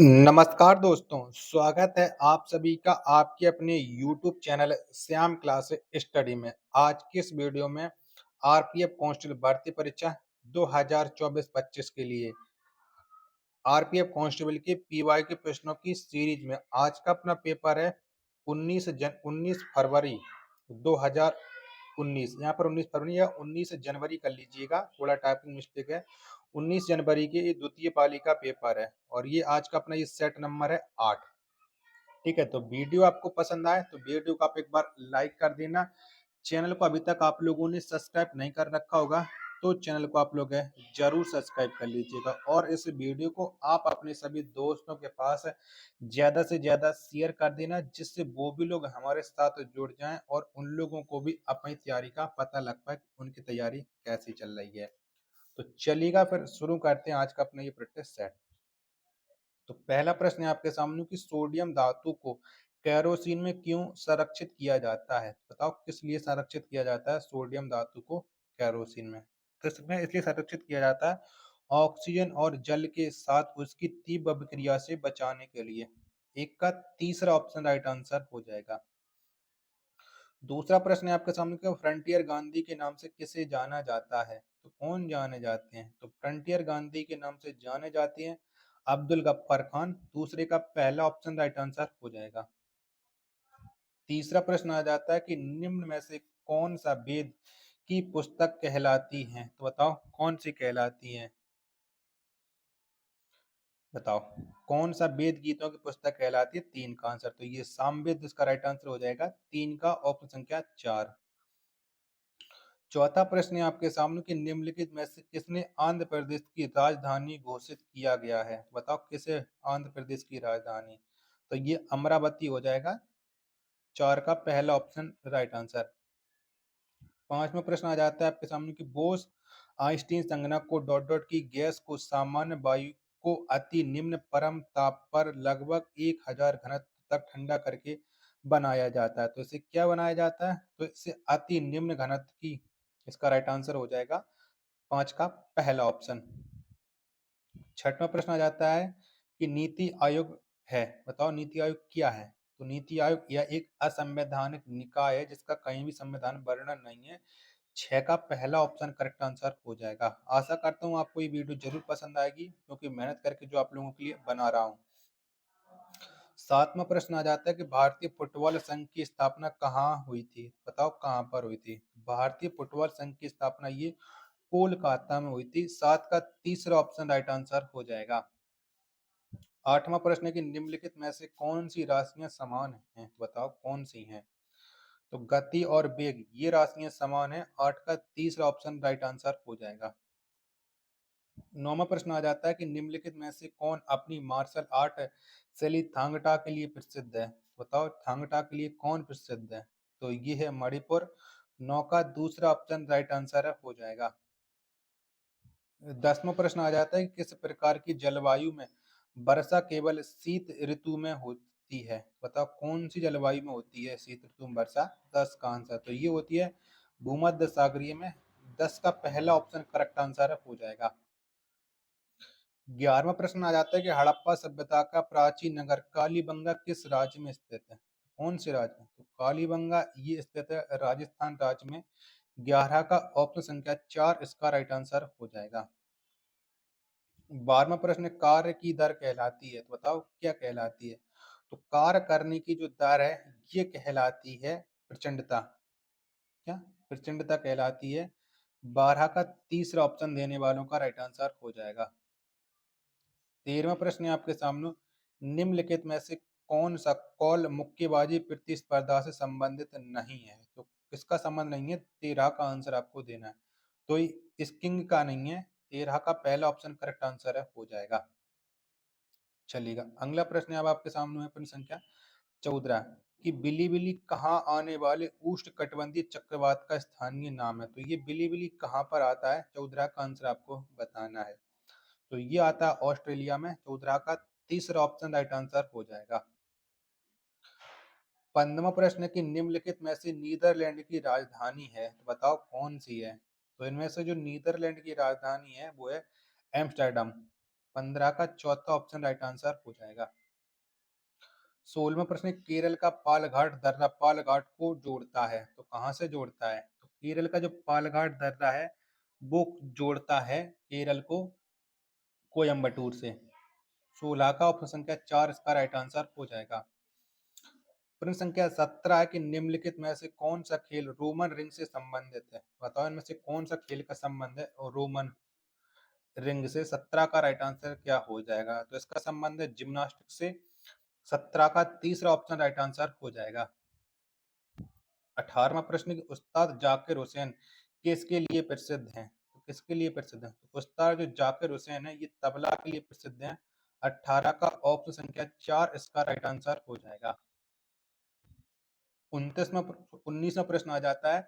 नमस्कार दोस्तों, स्वागत है आप सभी का आपके अपने YouTube channel Shyam class study में। आज की इस वीडियो में आरपीएफ कांस्टेबल भर्ती परीक्षा 2024-25 के लिए आरपीएफ कांस्टेबल के पीवाई के प्रश्नों की सीरीज में आज का अपना पेपर है 19 फरवरी 2019। यहाँ पर 19 फरवरी या 19 जनवरी कर लीजिएगा, थोड़ा टाइपिंग मिस्टेक है। 19 जनवरी के ये द्वितीय पाली का पेपर है और ये आज का अपना ये सेट नंबर है 8। ठीक है, तो वीडियो आपको पसंद आए तो वीडियो को आप एक बार लाइक कर देना। चैनल को अभी तक आप लोगों ने सब्सक्राइब नहीं कर रखा होगा तो चैनल को आप लोग जरूर सब्सक्राइब कर लीजिएगा और इस वीडियो को आप अपने सभी दोस्तों के पास ज्यादा से ज्यादा शेयर कर देना, जिससे वो भी लोग हमारे साथ जुड़ जाएं और उन लोगों को भी अपनी तैयारी का पता लग पाए उनकी तैयारी कैसी चल रही है। तो चलिएगा फिर शुरू करते हैं आज का अपना ये प्रैक्टिस सेट। तो पहला प्रश्न है आपके सामने कि सोडियम धातु को केरोसिन में क्यों संरक्षित किया जाता है। बताओ किस लिए संरक्षित किया जाता है सोडियम धातु को केरोसिन में। तो इसमें इसलिए संरक्षित किया जाता है ऑक्सीजन और जल के साथ उसकी तीव्र अभिक्रिया से बचाने के लिए। एक का तीसरा ऑप्शन राइट आंसर हो जाएगा। दूसरा प्रश्न है आपके सामने कि फ्रंटियर गांधी के नाम से किसे जाना जाता है। तो कौन जाने जाते हैं। तो फ्रंटियर गांधी के नाम से जाने जाते हैं अब्दुल गफ्फार खान। दूसरे का पहला ऑप्शन राइट आंसर हो जाएगा। तीसरा प्रश्न आ जाता है कि निम्न में से कौन सा वेद की पुस्तक कहलाती है। तो बताओ कौन सी कहलाती है। बताओ कौन सा वेद गीतों की पुस्तक कहलाती है। तीन का आंसर, तो ये सामवेद इसका राइट आंसर हो जाएगा। तीन का ऑप्शन संख्या 4। चौथा प्रश्न है आपके सामने कि निम्नलिखित में से किसने आंध्र प्रदेश की राजधानी घोषित किया गया है। बताओ किसे आंध्र प्रदेश की राजधानी। तो ये अमरावती हो जाएगा। 4 का पहला ऑप्शन राइट आंसर। पांचवा प्रश्न आ जाता है आपके सामने कि बोस आइंस्टीन संगणक को डॉट डॉट की गैस को सामान्य वायु को अति निम्न परम ताप पर लगभग 1000 घनत्व तक ठंडा करके बनाया जाता है। तो इसे क्या बनाया जाता है। तो इसे अति निम्न घनत्व की, इसका राइट आंसर हो जाएगा 5 का पहला ऑप्शन। छठवां प्रश्न आ जाता है कि नीति आयोग है। बताओ नीति आयोग क्या है। तो नीति आयोग यह एक असंवैधानिक निकाय है जिसका कहीं भी संविधान वर्णन नहीं है। 6 का पहला ऑप्शन करेक्ट आंसर हो जाएगा। आशा करता हूँ आपको ये वीडियो जरूर पसंद आएगी क्योंकि मेहनत करके जो आप लोगों के लिए बना रहा हूँ। सातवां प्रश्न आ जाता है कि भारतीय फुटबॉल संघ की स्थापना कहाँ हुई थी। बताओ कहाँ पर हुई थी। भारतीय फुटबॉल संघ की स्थापना ये कोलकाता में हुई थी। 7 का तीसरा ऑप्शन राइट आंसर हो जाएगा। आठवां प्रश्न है कि निम्नलिखित में से कौन सी राशियां समान हैं। तो बताओ कौन सी हैं। तो गति और वेग ये राशियां समान है। 8 का तीसरा ऑप्शन राइट आंसर हो जाएगा। नौवां प्रश्न आ जाता है कि निम्नलिखित में से कौन अपनी मार्शल आर्ट शैली थांगटा के लिए प्रसिद्ध है। बताओ थांगटा के लिए कौन प्रसिद्ध है। तो ये है मणिपुर। 9 का दूसरा ऑप्शन राइट आंसर हो जाएगा। 10वां प्रश्न आ जाता है कि किस प्रकार की जलवायु में वर्षा केवल शीत ऋतु में होती है। बताओ कौन सी जलवायु में होती है शीत ऋतु में वर्षा। 10 का आंसर, तो ये होती है भूमध्य सागरीय में। 10 का पहला ऑप्शन करेक्ट आंसर हो जाएगा। 11वां प्रश्न आ जाता है कि हड़प्पा सभ्यता का प्राचीन नगर कालीबंगा किस राज्य में स्थित है। कौन से राज्य में। तो कालीबंगा ये स्थित है राजस्थान राज्य में। 11 का ऑप्शन संख्या 4 इसका राइट आंसर हो जाएगा। 12वां प्रश्न कार्य की दर कहलाती है। तो बताओ क्या कहलाती है। तो कार्य करने की जो दर है ये कहलाती है प्रचंडता। क्या प्रचंडता कहलाती है। 12 का तीसरा ऑप्शन देने वालों का राइट आंसर हो जाएगा। 13वां प्रश्न है आपके सामने निम्नलिखित में से कौन सा कौल मुक्केबाजी प्रतिस्पर्धा से संबंधित नहीं है। तो किसका संबंध नहीं है। 13 का आंसर आपको देना है। तो स्किंग का नहीं है। 13 का पहला ऑप्शन करेक्ट आंसर है हो जाएगा। चलेगा, अगला प्रश्न अब आपके सामने है प्रश्न संख्या 14 कि बिलीबिली कहाँ आने वाले उष्ण कटिबंधीय चक्रवात का स्थानीय नाम है। तो ये बिलीबिली कहाँ पर आता है। 14 का आंसर आपको बताना है। तो ये आता है ऑस्ट्रेलिया में। 14 का तीसरा ऑप्शन राइट आंसर हो जाएगा। 15वां प्रश्न है कि निम्नलिखित में से नीदरलैंड की राजधानी है। तो बताओ कौन सी है। तो इनमें से जो नीदरलैंड की राजधानी है वो है एम्स्टर्डम। 15 का चौथा ऑप्शन राइट आंसर हो जाएगा। 16वां प्रश्न, केरल का पालघाट दर्रा पालघाट को जोड़ता है, तो कहां से जोड़ता है? तो केरल का जो पालघाट दर्रा है वो जोड़ता है केरल को कोयम्बटूर से। 16 का ऑप्शन संख्या 4 इसका राइट आंसर हो जाएगा। प्रश्न संख्या 17 है कि निम्नलिखित में से कौन सा खेल रोमन रिंग से संबंधित है? बताओ इनमें से कौन सा खेल का संबंध है और रोमन रिंग से? 17 का राइट आंसर क्या हो जाएगा? तो इसका संबंध है जिम्नास्टिक से। 17 का तीसरा ऑप्शन राइट आंसर हो जाएगा। 18वां प्रश्न कि उस्ताद जाकिर हुसैन किसके लिए प्रसिद्ध हैं? तो किसके लिए प्रसिद्ध हैं? तो उस्ताद जो जाकिर हुसैन है ये तबला के लिए प्रसिद्ध हैं। 18 का ऑप्शन संख्या 4 इसका राइट आंसर हो जाएगा। 19वां प्रश्न आ जाता है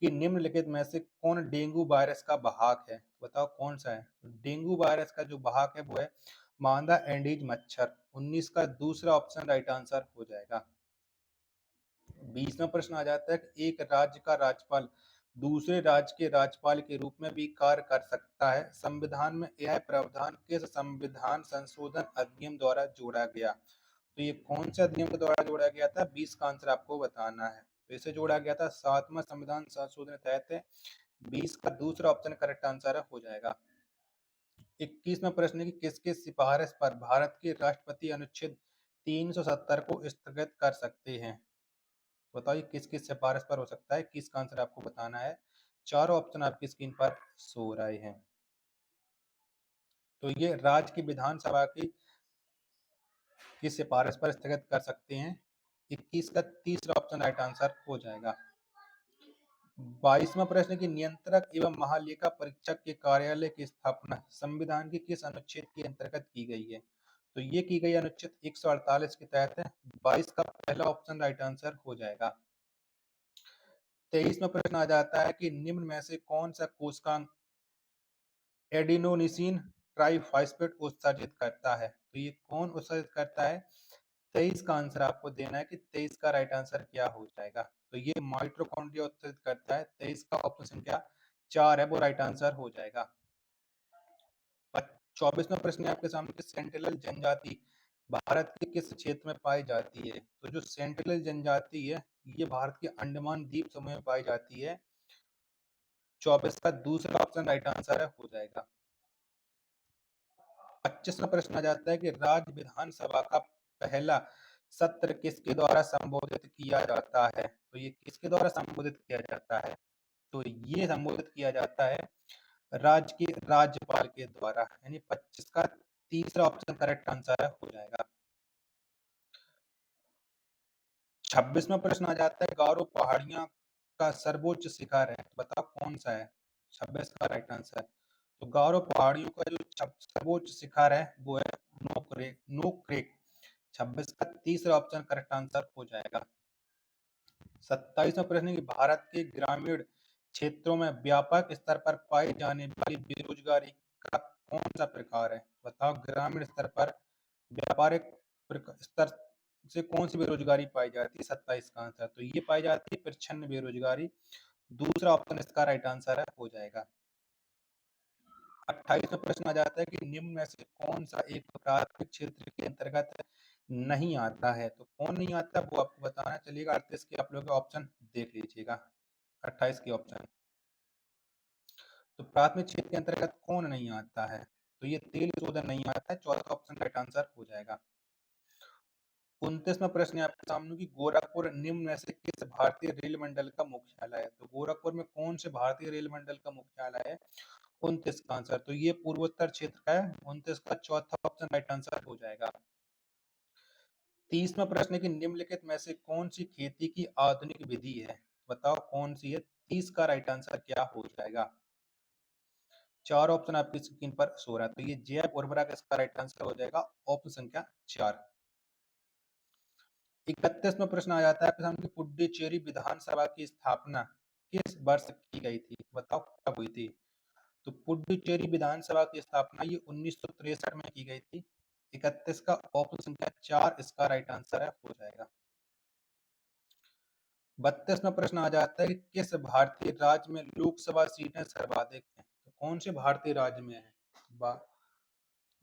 कि निम्नलिखित में से कौन डेंगू वायरस का वाहक है? बताओ कौन सा है? तो डेंगू वायरस का जो वाहक है वो है मादा एंडीज मच्छर। 19 का दूसरा ऑप्शन राइट आंसर हो जाएगा। 20वां प्रश्न आ जाता है कि एक राज्य का राज्यपाल दूसरे राज्य के राज्यपाल के रूप में भी कार्य कर सकता है। संविधान में यह प्रावधान किस संविधान संशोधन अधिनियम द्वारा जोड़ा गया? तो ये कौन से अधिनियम के द्वारा जोड़ा गया था? 20 का आंसर आपको बताना है। तो इसे जोड़ा गया था 7वां संविधान संशोधन के तहत है। 20 का दूसरा ऑप्शन करेक्ट आंसर हो जाएगा। 21वां प्रश्न है कि किसके सिफारिश पर भारत के राष्ट्रपति अनुच्छेद 370 को स्थगित कर सकते हैं? बताइए किस किस सिफारिश पर हो सकता है, किसका आंसर आपको बताना है। चारों ऑप्शन आपकी स्क्रीन पर शो हो रहे हैं। तो ये राज्य की विधानसभा की सिफारिश पर स्थगित कर सकते हैं। 21 का तीसरा ऑप्शन राइट आंसर हो जाएगा। 22वां प्रश्न की नियंत्रक एवं महालेखा परीक्षक के कार्यालय की स्थापना संविधान के किस अनुच्छेद के अंतर्गत की गई है? तो ये की गई अनुच्छेद 148 के तहत है। 22 का पहला ऑप्शन राइट आंसर हो जाएगा। 23वां प्रश्न आ जाता है कि निम्न में से कौन सा कोशिकांग एडिनोसिन ट्राइफॉस्फेट उत्सर्जित करता है? तो ये कौन उत्सर्जित करता है? 23 का आंसर आपको देना है कि 23 का राइट आंसर क्या हो जाएगा। तो ये माइटोकॉन्ड्रिया उत्सर्जित करता है। 23 का ऑप्शन संख्या 4 है वो राइट आंसर हो जाएगा। 24वां प्रश्न है आपके सामने कि सेंट्रल जनजाति भारत के किस क्षेत्र में पाई जाती है? तो जो सेंट्रल जनजाति है ये भारत के अंडमान द्वीप समूह में पाई जाती है। 24 का दूसरा ऑप्शन राइट आंसर है हो जाएगा। 25वां प्रश्न आ जाता है कि राज्य विधानसभा का पहला सत्र किसके द्वारा संबोधित किया जाता है? तो ये किसके द्वारा संबोधित किया जाता है? तो ये संबोधित किया जाता है राज्य के राज्यपाल के द्वारा। यानी 25 का तीसरा ऑप्शन करेक्ट आंसर है हो जाएगा। 26वां प्रश्न आ जाता है गारो पहाड़ियां का सर्वोच्च शिखर है, बताओ कौन सा है? 26 का राइट आंसर। तो गारो पहाड़ियों का जो सर्वोच्च शिखर है वो है नोक्रेक। 26 का तीसरा ऑप्शन करेक्ट आंसर हो जाएगा। 27वां प्रश्न कि भारत के ग्रामीण क्षेत्रों में व्यापक स्तर पर पाई जाने वाली बेरोजगारी का कौन सा प्रकार है? बताओ ग्रामीण स्तर पर व्यापारिक स्तर से कौन सी बेरोजगारी पाई जाती है? 27 का आंसर। तो ये पाई जाती है प्रच्छन्न बेरोजगारी। दूसरा ऑप्शन इसका राइट आंसर है हो जाएगा। 28वां प्रश्न आ जाता है कि निम्न में से कौन सा एक प्राथमिक क्षेत्र के अंतर्गत नहीं आता है? तो कौन नहीं आता वो आपको बताना चलेगा। 38 के आप लोग ऑप्शन देख लीजिएगा। 28 के ऑप्शन, तो प्राथमिक क्षेत्र के अंतर्गत कौन नहीं आता है? तो ये तेल शोधन नहीं आता है। चौथा ऑप्शन राइट आंसर हो जाएगा। 29वां प्रश्न है आपके सामने कि गोरखपुर निम्न में से किस भारतीय रेल मंडल का मुख्यालय है? तो गोरखपुर में कौन से भारतीय रेल मंडल का मुख्यालय है? 29 का आंसर। तो ये पूर्वोत्तर क्षेत्र का है। 29 का चौथा ऑप्शन राइट आंसर हो जाएगा। 30वां प्रश्न है कि निम्नलिखित में से कौन सी खेती की आधुनिक विधि है? बताओ कौन सी है? 30 का राइट आंसर क्या हो जाएगा? चार ऑप्शन आपकी स्क्रीन पर शो रहा है। तो ये जैव उर्वरक इसका राइट आंसर हो जाएगा, ऑप्शन संख्या 4। 31वां प्रश्न आ जाता है आपके सामने कि पुडुचेरी विधानसभा की स्थापना किस वर्ष की गई थी? बताओ कब हुई थी? तो पुडुचेरी विधानसभा की स्थापना ये 1963 में की गई थी। 31 का ऑप्शन संख्या 4 इसका राइट आंसर है हो जाएगा। 32वां प्रश्न आ जाता है कि किस भारतीय राज्य में लोकसभा सीटें सर्वाधिक हैं? तो कौन से भारतीय राज्य में है?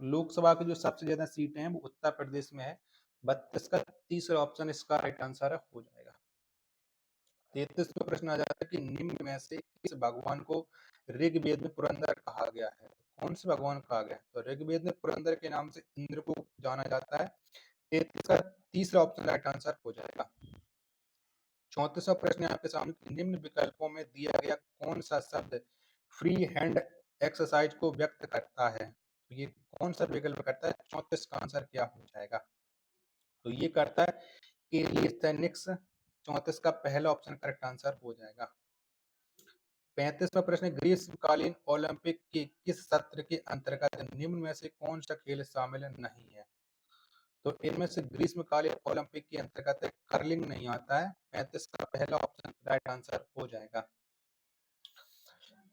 लोकसभा की जो सबसे ज्यादा सीटें हैं वो उत्तर प्रदेश में है 32 का तीसरा ऑप्शन इसका राइट आंसर हो जाएगा। 33 में प्रश्न आ जाता है कि निम्न में से किस भगवान को ऋग्वेद में पुरंदर कहा गया है? कौन से भगवान कहा गया है? तो ऋग्वेद में पुरंदर के नाम से इंद्र को जाना जाता है। 33 का तीसरा ऑप्शन राइट आंसर हो जाएगा। 34वां प्रश्न है आपके सामने, निम्न विकल्पों में दिया गया कौन सा शब्द फ्री हैंड एक्सरसाइज को व्यक्त करता है? तो ये कौन सा विकल्प करता है? 34 का आंसर क्या हो जाएगा? तो ये करता है कैलिस्थेनिक्स। 34 का पहला ऑप्शन करेक्ट आंसर हो जाएगा। 35वां प्रश्न, ग्रीष्मकालीन ओलंपिक के किस सत्र के अंतर्गत निम्न में से कौन सा खेल शामिल नहीं है? तो इनमें से ग्रीष्मकालीन ओलंपिक के अंतर्गत कर्लिंग नहीं आता है। 35 का पहला ऑप्शन राइट आंसर हो जाएगा।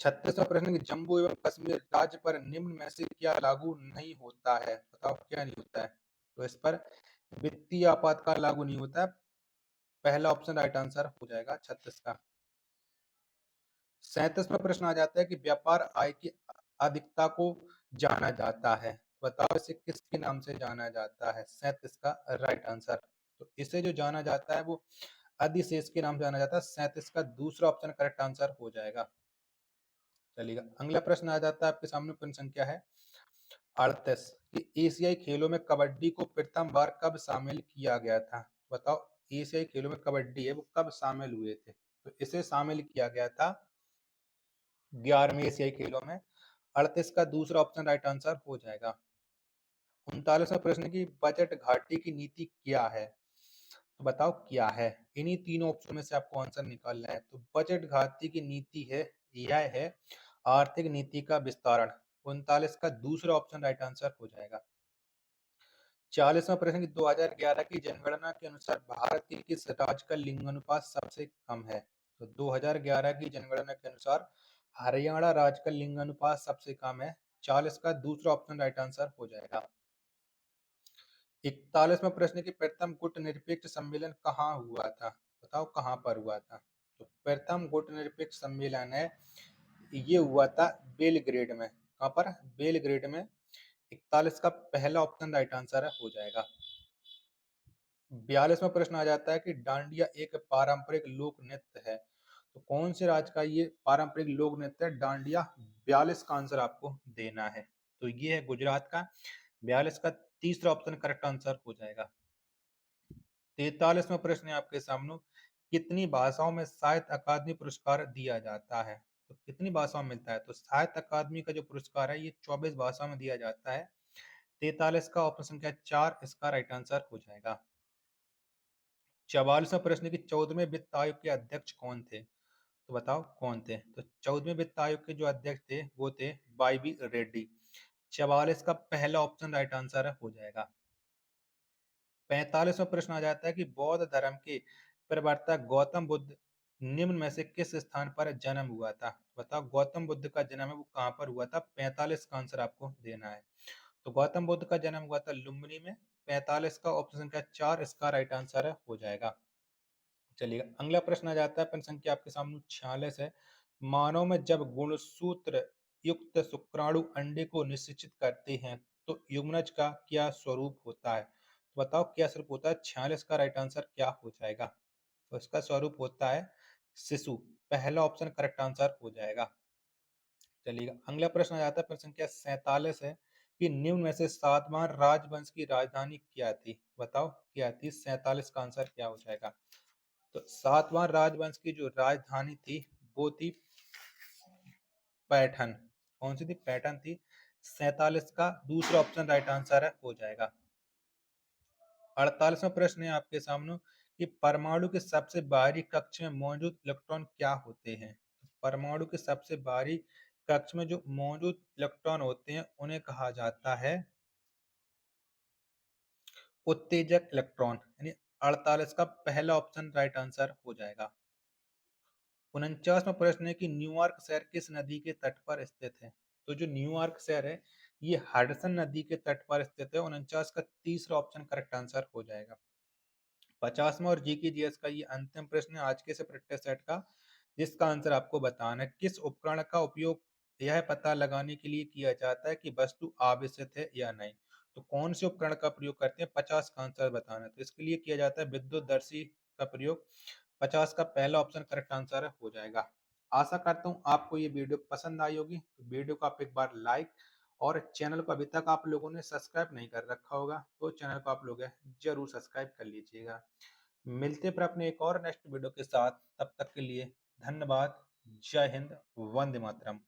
36वां प्रश्न, जम्मू एवं कश्मीर राज्य पर निम्न में से क्या लागू नहीं होता है? बताओ क्या नहीं होता है? तो इस पर वित्तीय आपातकाल लागू नहीं होता है। पहला ऑप्शन राइट आंसर हो जाएगा 36 का। 37वां प्रश्न आ जाता है कि व्यापार आय की अधिकता को जाना जाता है। बताओ इसे किसके नाम से जाना जाता है? 37 का राइट आंसर। तो इसे जो जाना जाता है वो अधिशेष के नाम से जाना जाता है। 37 का दूसरा ऑप्शन करेक्ट आंसर हो जाएगा। चलिएगा, अगला प्रश्न आ जाता है आपके सामने, प्रश्न संख्या है 38 कि एशियाई खेलों में कबड्डी को प्रथम बार कब शामिल किया गया था? बताओ एशियाई खेलों में कबड्डी है वो कब शामिल हुए थे? तो इसे शामिल किया गया था 11वें एशियाई खेलों में। 38 का दूसरा ऑप्शन राइट आंसर हो जाएगा। 39वां प्रश्न की बजट घाटे की नीति क्या है? तो बताओ क्या है? इन्हीं तीनों ऑप्शन में से आपको आंसर निकालना है। तो बजट घाटे की नीति है, यह है आर्थिक नीति का विस्तारण। 39 का दूसरा ऑप्शन राइट आंसर हो जाएगा। 40वां प्रश्न की 2011 की जनगणना के अनुसार भारत के किस राज्य का लिंगानुपात सबसे कम है? तो 2011 की जनगणना के अनुसार हरियाणा राज्य का लिंगानुपात सबसे कम है। 40 का दूसरा ऑप्शन राइट आंसर हो जाएगा। 41वां प्रश्न की प्रथम गुट निरपेक्ष सम्मेलन कहाँ हुआ था? बताओ कहाँ पर हुआ था? तो प्रथम गुट निरपेक्ष सम्मेलन है ये हुआ था बेलग्रेड में। कहाँ पर? बेलग्रेड में। 41 का पहला ऑप्शन राइट आंसर हो जाएगा। 42वां प्रश्न आ जाता है कि डांडिया एक पारंपरिक लोक नृत्य है। तो कौन से राज्य का ये पारंपरिक लोक नृत्य है डांडिया? 42 का आंसर आपको देना है। तो ये है गुजरात का। 42 का तीसरा ऑप्शन करेक्ट आंसर हो जाएगा। 43वां प्रश्न है आपके सामने, कितनी भाषाओं में साहित्य अकादमी पुरस्कार दिया जाता है? तो कितनी भाषाओं में मिलता है? तो साहित्य अकादमी का जो पुरस्कार है ये 24 भाषाओं में दिया जाता है। 43 का ऑप्शन संख्या 4 इसका राइट आंसर हो जाएगा। 44वां प्रश्न की 14वें वित्त आयोग के अध्यक्ष कौन थे? तो बताओ कौन थे? तो 14वें वित्त आयोग के जो अध्यक्ष थे वो थे वाई रेड्डी। 44 का पहला ऑप्शन राइट आंसर हो जाएगा। 45वां प्रश्न आ जाता है कि बौद्ध धर्म के प्रवर्तक गौतम बुद्ध निम्न में से किस स्थान पर जन्म हुआ था? बताओ गौतम बुद्ध का जन्म है वो कहाँ पर हुआ था? 45 का आंसर आपको देना है। तो गौतम बुद्ध का जन्म हुआ था लुम्बिनी में। 45 का ऑप्शन संख्या 4 इसका राइट आंसर हो जाएगा। चलिएगा, अगला प्रश्न आ जाता है, प्रश्न संख्या आपके सामने 46 है। मानव में जब गुणसूत्र युक्त शुक्राणु अंडे को निषेचित करते हैं तो युग्मनज का क्या स्वरूप होता है? तो बताओ क्या स्वरूप होता है? 46 का राइट आंसर क्या हो जाएगा? तो इसका स्वरूप होता है शिशु। पहला ऑप्शन करेक्ट आंसर हो जाएगा। चलिएगा, अगला प्रश्न आ जाता है, प्रश्न संख्या 47 है कि निम्न में से सातवां राजवंश की राजधानी क्या थी? बताओ क्या थी? 47 का आंसर क्या हो जाएगा? तो सातवां राजवंश की जो राजधानी थी वो थी पैठन। कौन सी थी? पैठन थी। 47 का दूसरा ऑप्शन राइट आंसर हो जाएगा। 48वां प्रश्न है आपके सामने कि परमाणु के सबसे बाहरी कक्ष में मौजूद इलेक्ट्रॉन क्या होते हैं? परमाणु के सबसे बाहरी कक्ष में जो मौजूद इलेक्ट्रॉन होते हैं उन्हें कहा जाता है उत्तेजक इलेक्ट्रॉन। यानी 48 का पहला ऑप्शन राइट आंसर हो जाएगा। 49वां प्रश्न है कि न्यूयॉर्क शहर किस नदी के तट पर स्थित है? तो जो न्यूयॉर्क शहर है ये हडसन नदी के तट पर स्थित है। 49 का तीसरा ऑप्शन करेक्ट आंसर हो जाएगा। 50वां और जीके का ये अंतिम प्रश्न है आज के से प्रैक्टिस सेट का, जिसका आंसर आपको बताना है। किस उपकरण का उपयोग यह पता लगाने के लिए किया जाता है कि वस्तु आवेशित है या नहीं। तो कौन से उपकरण का प्रयोग करते हैं? 50 का आंसर बताना है। तो इसके लिए किया जाता है विद्युतदर्शी का प्रयोग। 50 का पहला ऑप्शन करेक्ट आंसर हो जाएगा। आशा करता हूँ आपको ये वीडियो पसंद आई होगी। तो वीडियो को आप एक बार लाइक और चैनल को अभी तक आप लोगों ने सब्सक्राइब नहीं कर रखा होगा तो चैनल को आप लोग जरूर सब्सक्राइब कर लीजिएगा। मिलते पर अपने एक और नेक्स्ट वीडियो के साथ, तब तक के लिए धन्यवाद। जय हिंद, वंदे मातरम।